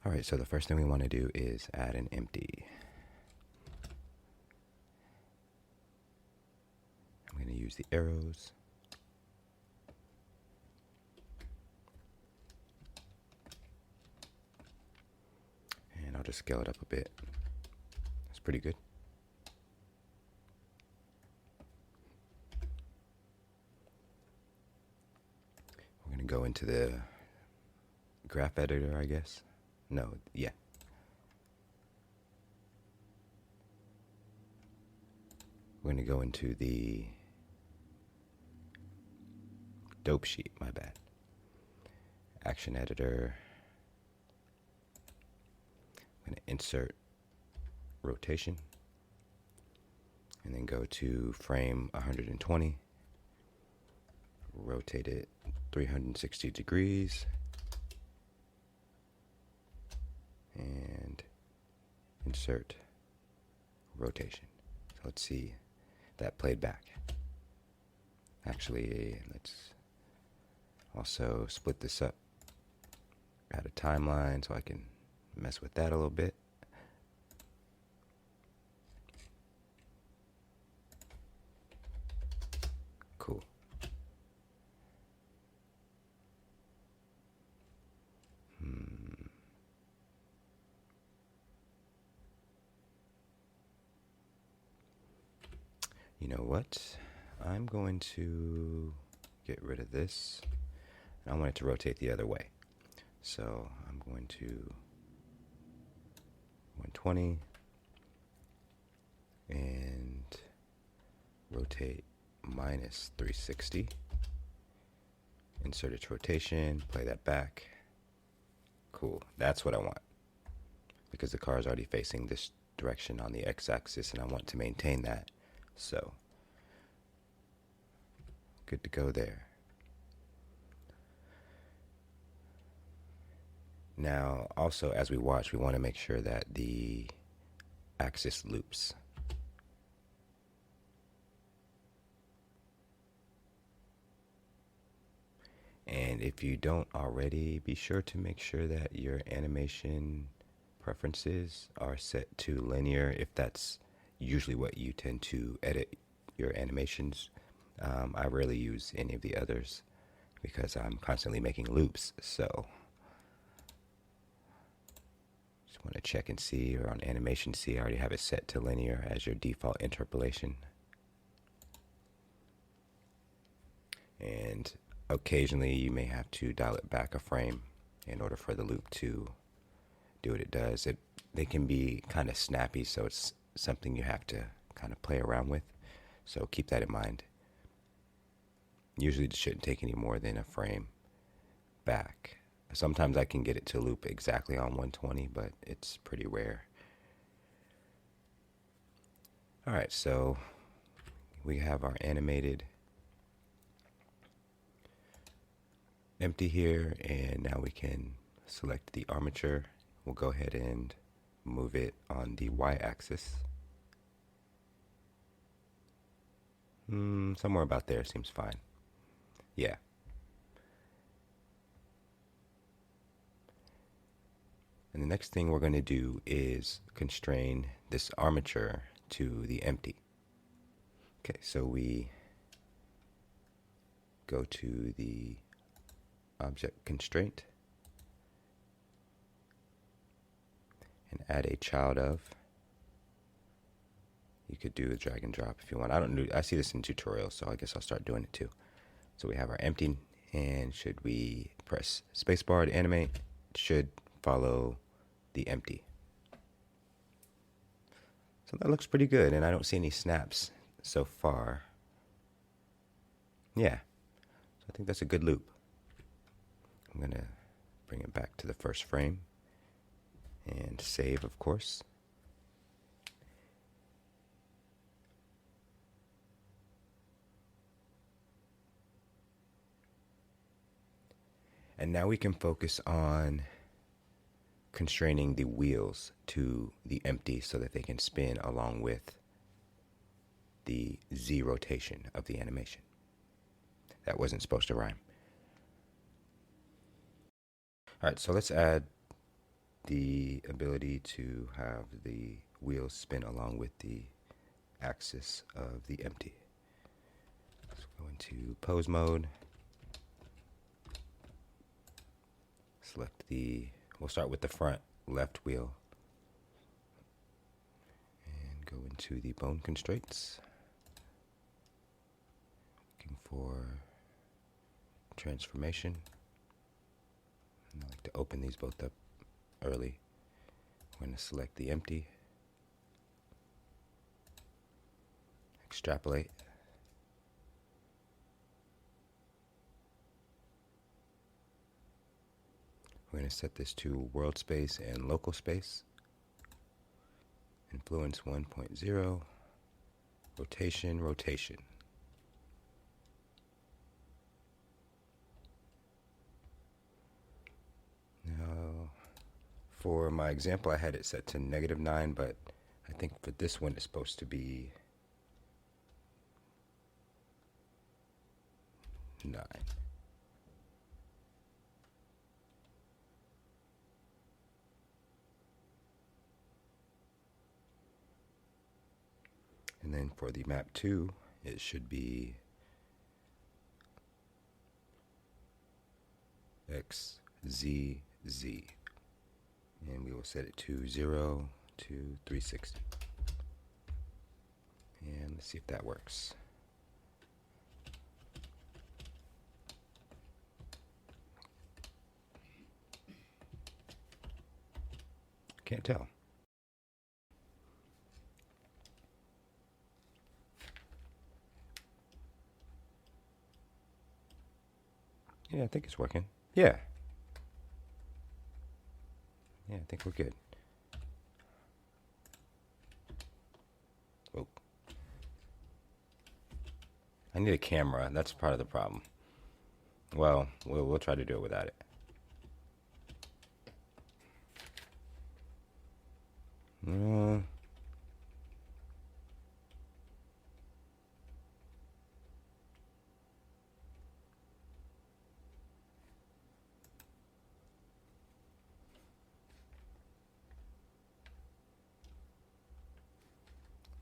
All right, so the first thing we want to do is add an empty. I'm going to use the arrows. And I'll just scale it up a bit. That's pretty good. We're going to go into the graph editor, I guess. No, yeah. We're going to go into the dope sheet, my bad. Action editor. I'm going to insert rotation and then go to frame 120. Rotate it 360 degrees. And insert rotation. So let's see that played back. Actually, let's also split this up. Add a timeline so I can mess with that a little bit. Cool. You know what? I'm going to get rid of this. I want it to rotate the other way. So I'm going to 120 and rotate minus 360. Insert its rotation, play that back. Cool, that's what I want. Because the car is already facing this direction on the x-axis and I want to maintain that. So, good to go there. Now, also as we watch, we want to make sure that the axis loops. And if you don't already, be sure to make sure that your animation preferences are set to linear if that's usually what you tend to edit your animations. I rarely use any of the others because I'm constantly making loops, so just want to check and see, or on animation C, I already have it set to linear as your default interpolation. And occasionally you may have to dial it back a frame in order for the loop to do what it does. They can be kind of snappy, so it's something you have to kind of play around with. So keep that in mind. Usually it shouldn't take any more than a frame back. Sometimes I can get it to loop exactly on 120, but it's pretty rare. Alright, so we have our animated empty here, and now we can select the armature. We'll go ahead and move it on the y-axis. Somewhere about there seems fine. Yeah. And the next thing we're going to do is constrain this armature to the empty. Okay, so we go to the object constraint and add a child of. You could do a drag and drop if you want. I see this in tutorials, so I guess I'll start doing it too. So we have our empty, and should we press spacebar to animate, it should follow the empty. So that looks pretty good, and I don't see any snaps so far. Yeah, so I think that's a good loop. I'm going to bring it back to the first frame and save, of course. And now we can focus on constraining the wheels to the empty so that they can spin along with the Z rotation of the animation. That wasn't supposed to rhyme. All right, so let's add the ability to have the wheels spin along with the axis of the empty. Let's go into pose mode. Select we'll start with the front left wheel and go into the bone constraints. Looking for transformation. And I like to open these both up early. I'm going to select the empty, extrapolate. We're going to set this to world space and local space. Influence 1.0. Rotation, rotation. Now, for my example, I had it set to -9, but I think for this one it's supposed to be 9. And then for the map 2, it should be X, Z, Z. And we will set it to 0 to 360. And let's see if that works. Can't tell. Yeah, I think it's working. Yeah. Yeah, I think we're good. Oh. I need a camera. That's part of the problem. Well, we'll try to do it without it.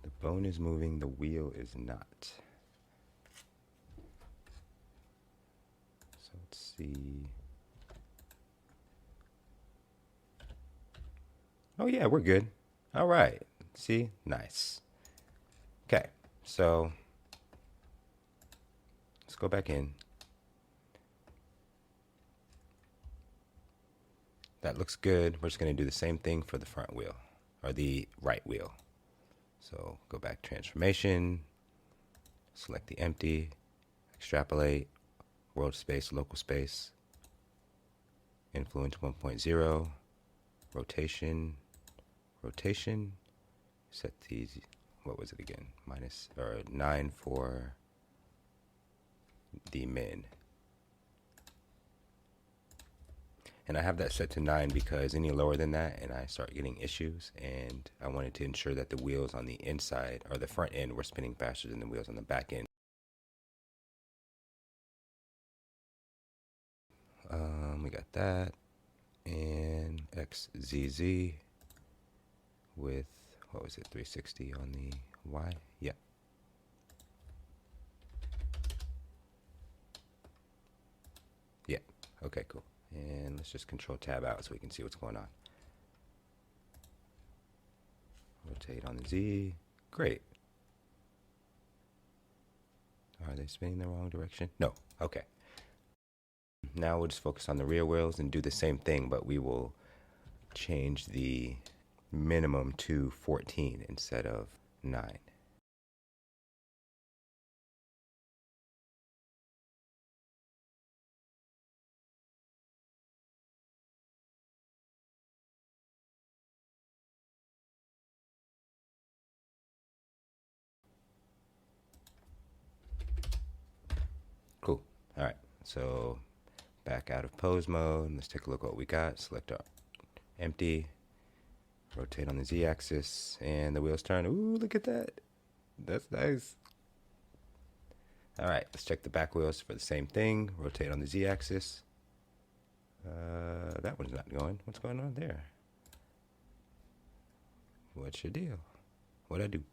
The bone is moving, the wheel is not. So let's see. Oh yeah, we're good. All right. See? Nice. Okay, so let's go back in. That looks good. We're just going to do the same thing for the front wheel, or the right wheel. So go back, transformation, select the empty, extrapolate, world space, local space, influence 1.0, rotation, rotation, set these, what was it again? Minus, or 9 for the min. And I have that set to 9 because any lower than that and I start getting issues, and I wanted to ensure that the wheels on the inside or the front end were spinning faster than the wheels on the back end. We got that, and XZZ with, what was it, 360 on the Y? Yeah. Yeah, okay, cool. And let's just control tab out so we can see what's going on. Rotate on the Z. Great. Are they spinning the wrong direction? No. Okay. Now we'll just focus on the rear wheels and do the same thing, but we will change the minimum to 14 instead of 9. Cool. All right. So back out of pose mode. Let's take a look at what we got. Select our empty. Rotate on the Z-axis, and the wheels turn. Ooh, look at that. That's nice. All right, let's check the back wheels for the same thing. Rotate on the Z-axis. That one's not going. What's going on there? What's your deal? What'd I do?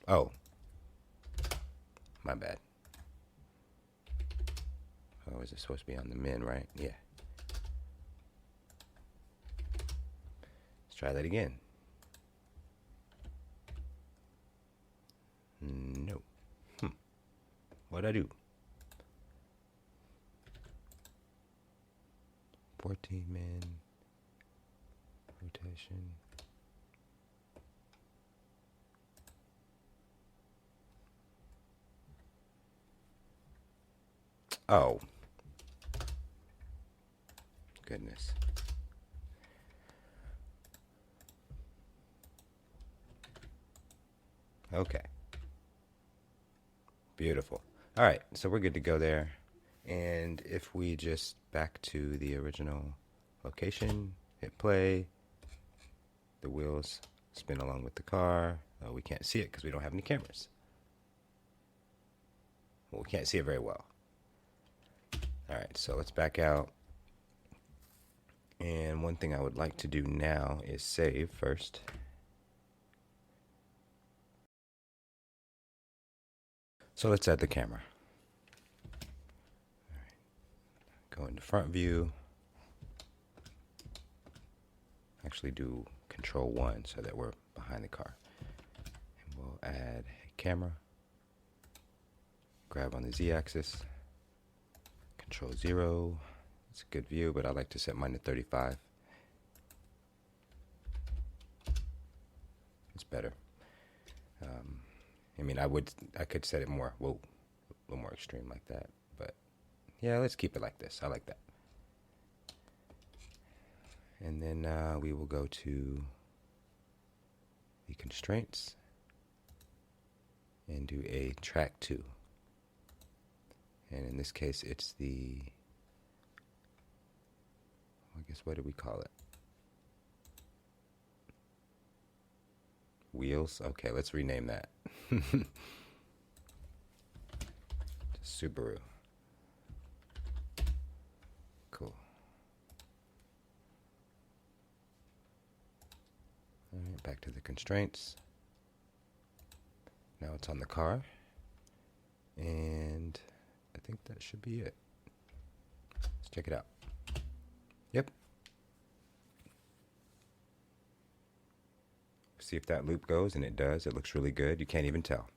Oh, my bad. Oh, is it supposed to be on the min, right? Yeah. Let's try that again. No. What'd I do? 14 min rotation. Oh. Goodness. Okay. Beautiful. All right, so we're good to go there. And if we just back to the original location, hit play, the wheels spin along with the car. We can't see it because we don't have any cameras. Well, we can't see it very well. All right, so let's back out. And one thing I would like to do now is save first. So let's add the camera. All right. Go into front view. Actually do Control 1 so that we're behind the car. And we'll add a camera. Grab on the Z-axis. Control 0. It's a good view, but I like to set mine to 35. It's better. I mean, I could set it more, a little more extreme like that. But yeah, let's keep it like this. I like that. And then we will go to the constraints and do a track 2. And in this case, it's the, I guess, what do we call it? Wheels? Okay, let's rename that. Subaru. Cool. All right, back to the constraints. Now it's on the car. And I think that should be it. Let's check it out. Yep. See if that loop goes, and it does. It looks really good. You can't even tell.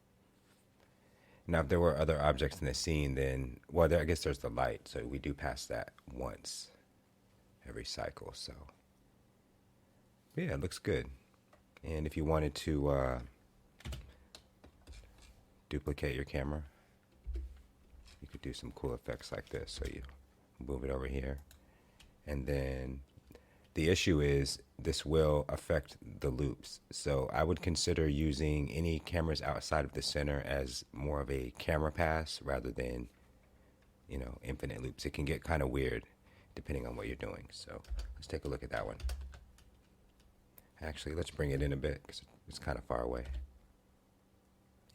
Now, if there were other objects in the scene, then, well, I guess there's the light, so we do pass that once every cycle. So, yeah, it looks good. And if you wanted to duplicate your camera, you could do some cool effects like this. So you move it over here, and then the issue is this will affect the loops. So I would consider using any cameras outside of the center as more of a camera pass rather than, infinite loops. It can get kind of weird depending on what you're doing. So let's take a look at that one. Actually, let's bring it in a bit because it's kind of far away.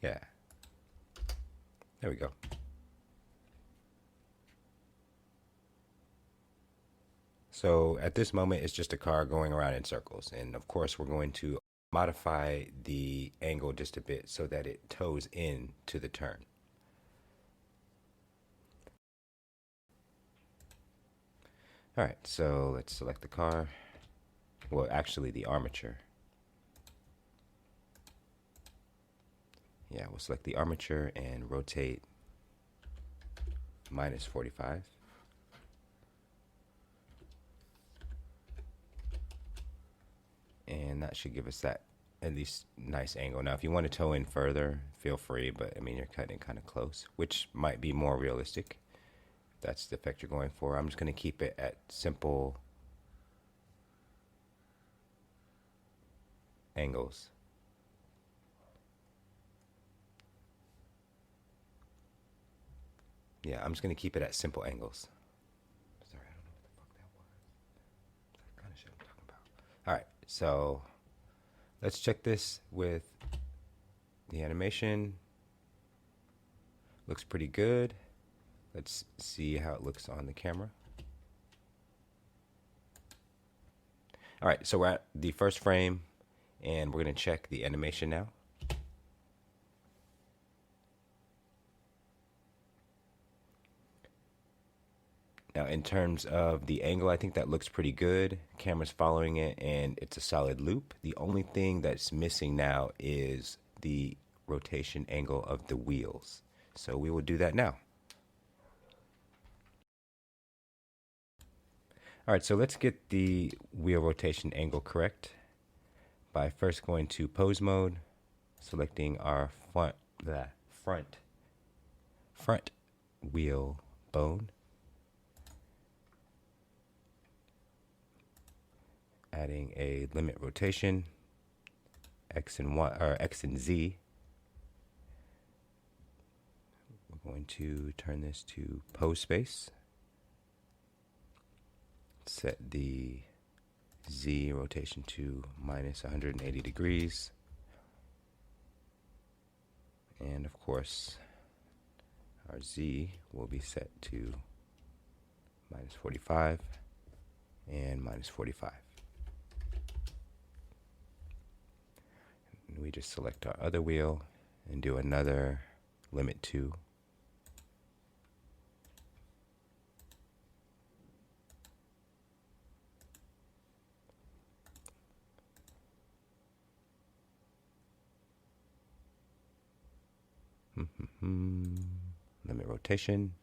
Yeah. There we go. So at this moment, it's just a car going around in circles. And of course, we're going to modify the angle just a bit so that it toes in to the turn. All right, so let's select the car. Well, actually the armature. Yeah, we'll select the armature and rotate -45. And that should give us that at least nice angle. Now, if you want to toe in further, feel free, but I mean, you're cutting kind of close, which might be more realistic. If that's the effect you're going for. I'm just going to keep it at simple angles. Yeah, I'm just going to keep it at simple angles. Sorry, I don't know what the fuck that was. That kind of shit I'm talking about. All right, so let's check this with the animation. Looks pretty good. Let's see how it looks on the camera. All right, so we're at the first frame, and we're going to check the animation now. Now, in terms of the angle, I think that looks pretty good. Camera's following it, and it's a solid loop. The only thing that's missing now is the rotation angle of the wheels. So we will do that now. All right, so let's get the wheel rotation angle correct by first going to pose mode, selecting our front wheel bone, adding a limit rotation, X and Y or X and Z. We're going to turn this to pose space. Set the Z rotation to minus 180 degrees. And of course, our Z will be set to minus 45 and minus 45. And we just select our other wheel and do another limit 2. Limit rotation,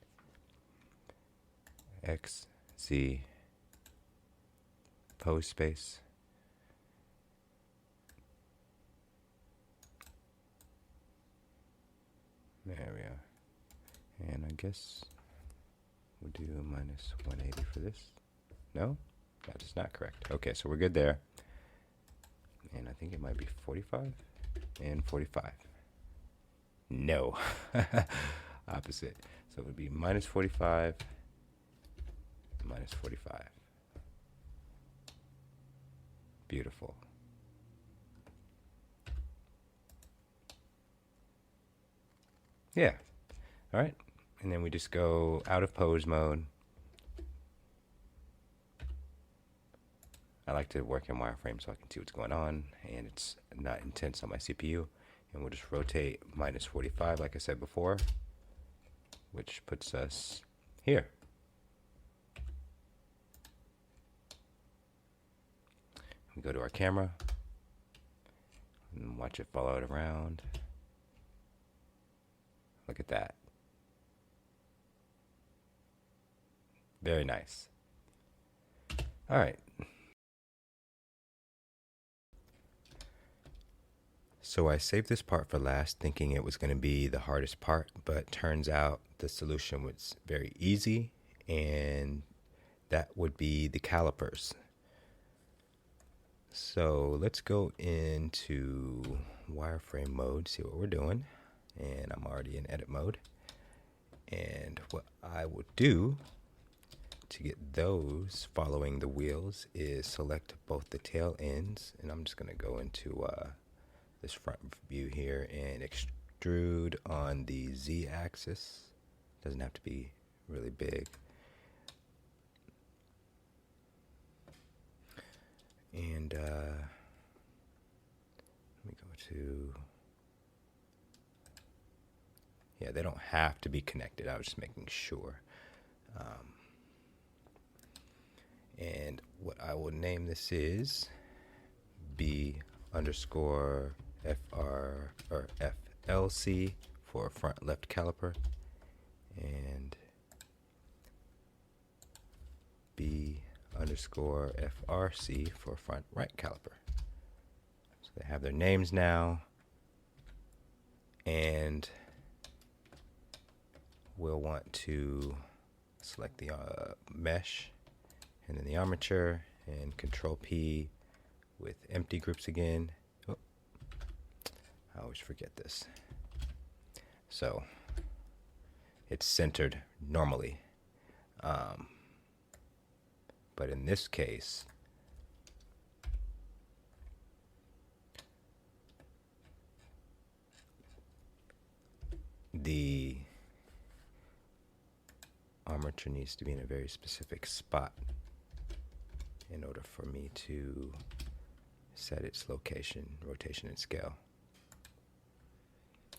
X, Z, pose space. There we are. And I guess we'll do minus 180 for this. No? That is not correct. Okay, so we're good there. And I think it might be 45 and 45. No. Opposite. So it would be minus 45, minus 45. Beautiful. Yeah. All right. And then we just go out of pose mode. I like to work in wireframe so I can see what's going on and it's not intense on my CPU. And we'll just rotate minus 45 like I said before, which puts us here. We go to our camera and watch it follow it around. Look at that. Very nice. All right. So I saved this part for last, thinking it was going to be the hardest part, but turns out the solution was very easy, and that would be the calipers. So let's go into wireframe mode, see what we're doing. And I'm already in edit mode. And what I would do to get those following the wheels is select both the tail ends, and I'm just going to go into this front view here and extrude on the Z axis. Doesn't have to be really big. And let me go to, yeah, they don't have to be connected. I was just making sure. And what I will name this is B underscore FR or FLC for front left caliper, and B underscore FRC for front right caliper. So they have their names now, and we'll want to select the mesh and then the armature and Control P with empty groups again. Oh, I always forget this. So it's centered normally. But in this case, the armature needs to be in a very specific spot. in order for me to set its location, rotation, and scale.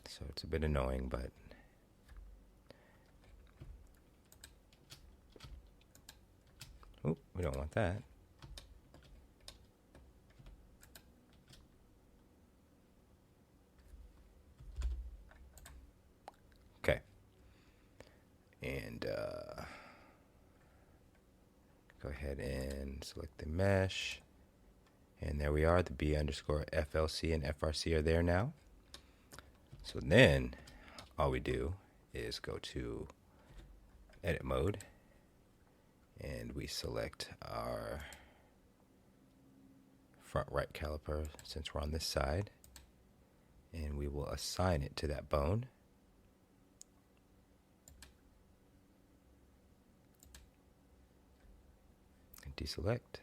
So it's a bit annoying, but oh, we don't want that. Okay. And go ahead and select the mesh. And there we are. The B underscore FLC and FRC are there now. So then all we do is go to edit mode and we select our front right caliper since we're on this side, and we will assign it to that bone. And deselect.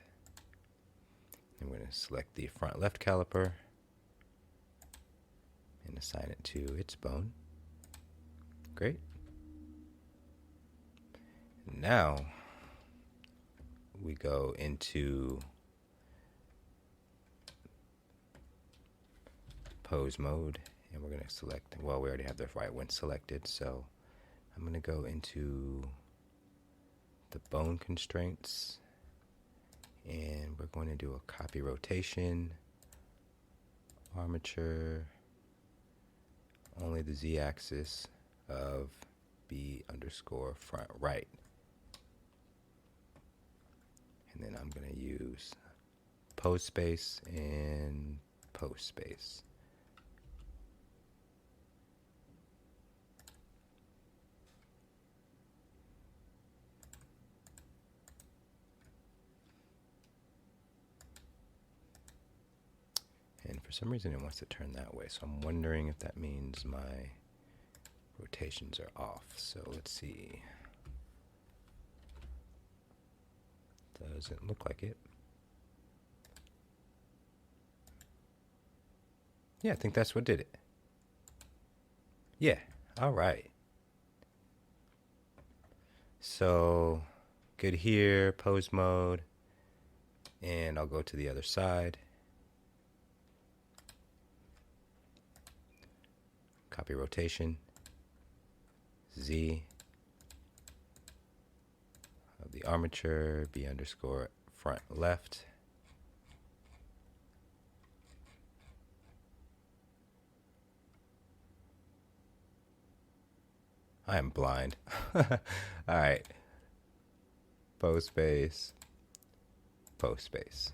And we're going to select the front left caliper and assign it to its bone. Great. Now we go into pose mode and we're going to select, well, we already have the right one selected, so I'm going to go into the bone constraints and we're going to do a copy rotation, armature, only the z-axis of B underscore front right. And then I'm going to use pose space and pose space. And for some reason it wants to turn that way, so I'm wondering if that means my rotations are off. So let's see. Doesn't look like it. Yeah, I think that's what did it. Yeah, all right. So good here, pose mode, and I'll go to the other side. Copy rotation, Z of the armature, B underscore front left. I am blind. All right. Pose space, pose space.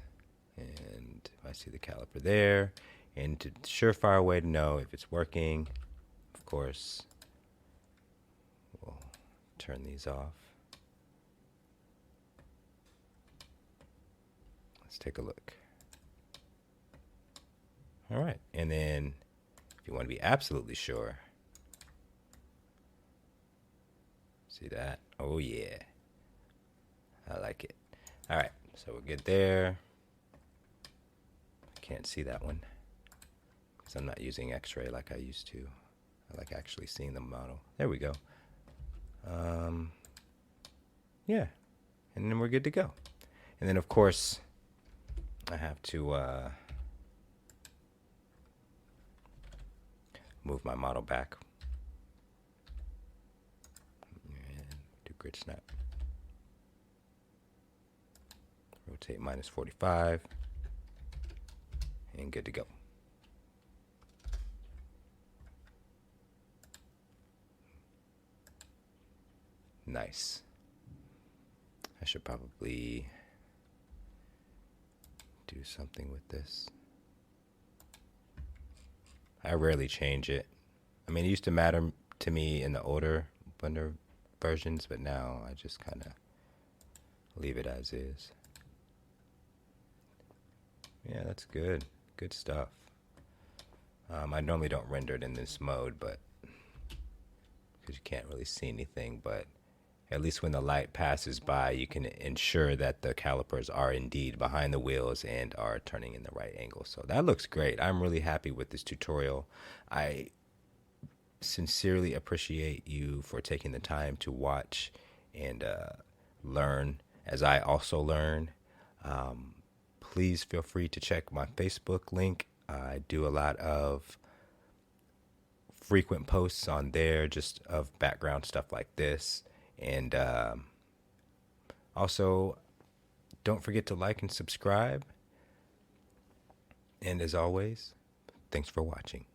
And I see the caliper there. And to surefire way to know if it's working, of course, we'll turn these off. Let's take a look. All right. And then if you want to be absolutely sure, see that? Oh, yeah. I like it. All right. So we're good there. I can't see that one because I'm not using X-ray like I used to. I like actually seeing the model. There we go. Yeah. And then we're good to go. And then, of course, I have to move my model back. And do grid snap. Rotate minus 45. And good to go. Nice. I should probably do something with this. I rarely change it. I mean, it used to matter to me in the older Blender versions, but now I just kind of leave it as is. Yeah, that's good. Good stuff. I normally don't render it in this mode, but because you can't really see anything, but at least when the light passes by, you can ensure that the calipers are indeed behind the wheels and are turning in the right angle. So that looks great. I'm really happy with this tutorial. I sincerely appreciate you for taking the time to watch and learn as I also learn. Please feel free to check my Facebook link. I do a lot of frequent posts on there, just of background stuff like this. And also, don't forget to like and subscribe. And as always, thanks for watching.